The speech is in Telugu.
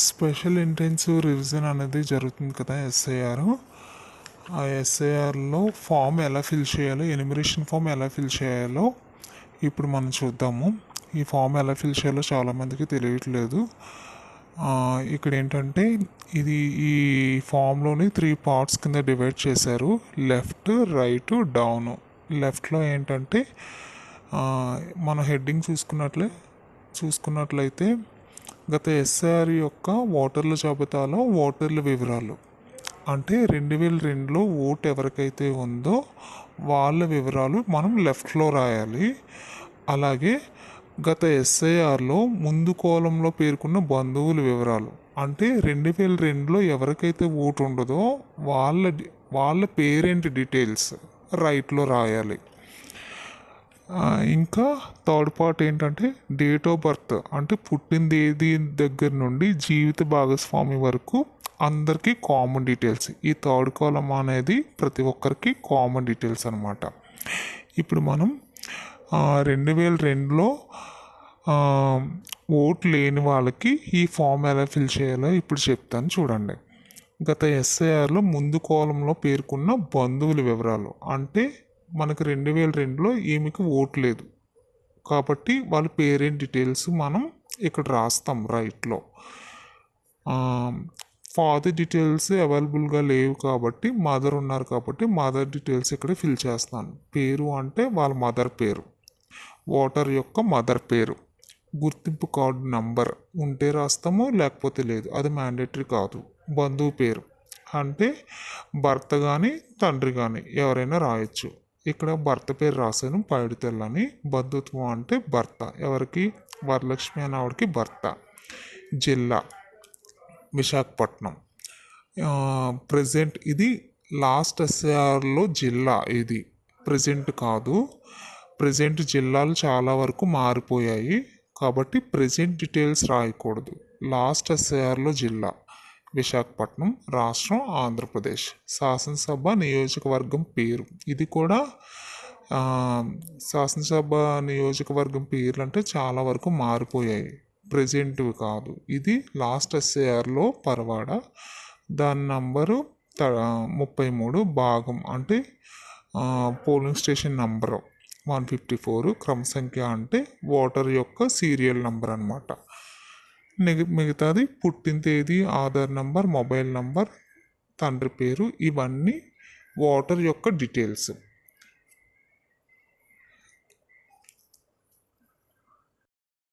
స్పెషల్ ఇంటెన్సివ్ రివిజన్ అనేది జరుగుతుంది కదా ఎస్ఐఆర్. ఆ ఎస్ఐఆర్లో ఫామ్ ఎలా ఫిల్ చేయాలో, ఎనిమరేషన్ ఫామ్ ఎలా ఫిల్ చేయాలో ఇప్పుడు మనం చూద్దాము. ఈ ఫామ్ ఎలా ఫిల్ చేయాలో చాలామందికి తెలియట్లేదు. ఇక్కడ ఏంటంటే ఇది ఈ ఫామ్లోని 3 పార్ట్స్ కింద డివైడ్ చేశారు: లెఫ్ట్, రైట్, డౌన్. లెఫ్ట్లో ఏంటంటే మన హెడ్డింగ్ చూసుకున్నట్లయితే గత ఎస్ఐఆర్ యొక్క ఓటర్ల జాబితాలో ఓటర్ల వివరాలు, అంటే 2002లో ఓటు ఎవరికైతే ఉందో వాళ్ళ వివరాలు మనం లెఫ్ట్లో రాయాలి. అలాగే గత ఎస్ఐఆర్లో ముందు కోలంలో పేర్కొన్న బంధువుల వివరాలు, అంటే 2002లో ఎవరికైతే ఓటు ఉండదో వాళ్ళ పేరెంట్ డీటెయిల్స్ రైట్లో రాయాలి. ఇంకా థర్డ్ పార్ట్ ఏంటంటే డేట్ ఆఫ్ బర్త్, అంటే పుట్టిన తేదీ దగ్గర నుండి జీవిత భాగస్వామి వరకు అందరికీ కామన్ డీటెయిల్స్. ఈ థర్డ్ కాలం అనేది ప్రతి ఒక్కరికి కామన్ డీటెయిల్స్ అనమాట. ఇప్పుడు మనం 2002లో ఓటు లేని వాళ్ళకి ఈ ఫామ్ ఎలా ఫిల్ చేయాలో ఇప్పుడు చెప్తాను చూడండి. గత ఎస్ఐఆర్లో ముందు కాలంలో పేర్కొన్న బంధువుల వివరాలు, అంటే మనకు 2002లో ఈమెకి ఓటు లేదు కాబట్టి వాళ్ళ పేరెంట్ డీటెయిల్స్ మనం ఇక్కడ రాస్తాం రైట్లో. ఫాదర్ డీటెయిల్స్ అవైలబుల్గా లేవు కాబట్టి మదర్ ఉన్నారు కాబట్టి మదర్ డీటెయిల్స్ ఇక్కడ ఫిల్ చేస్తాను. పేరు అంటే వాళ్ళ మదర్ పేరు, ఓటర్ యొక్క మదర్ పేరు, గుర్తింపు కార్డు నంబర్ ఉంటే రాస్తాము, లేకపోతే లేదు, అది మ్యాండేటరీ కాదు. బంధువు పేరు అంటే భర్త కానీ తండ్రి కానీ ఎవరైనా రాయొచ్చు. ఇక్కడ భర్త పేరు రాశాను, పైడితెల్లని. బంధుత్వం అంటే భర్త, ఎవరికి? వరలక్ష్మి అనే ఆవిడకి భర్త. జిల్లా విశాఖపట్నం. ప్రజెంట్ ఇది లాస్ట్ ఎస్ఐఆర్లో జిల్లా, ఇది ప్రజెంట్ కాదు. ప్రజెంట్ జిల్లాలు చాలా వరకు మారిపోయాయి కాబట్టి ప్రజెంట్ డీటెయిల్స్ రాయకూడదు. లాస్ట్ ఎస్ఐఆర్లో జిల్లా విశాఖపట్నం, రాష్ట్రం ఆంధ్రప్రదేశ్. శాసనసభ నియోజకవర్గం పేరు, ఇది కూడా శాసనసభ నియోజకవర్గం పేర్లు అంటే చాలా వరకు మారిపోయాయి, ప్రజెంట్వి కాదు. ఇది లాస్ట్ ఎస్ఐఆర్లో పరవాడ, దాని నంబరు 33, భాగం అంటే పోలింగ్ స్టేషన్ నంబరు 154, క్రమ సంఖ్య అంటే ఓటర్ యొక్క సీరియల్ నంబర్ అనమాట. మిగతాది పుట్టిన తేదీ, ఆధార్ నంబర్, మొబైల్ నంబర్, తండ్రి పేరు, ఇవన్నీ ఓటర్ యొక్క డీటెయిల్స్.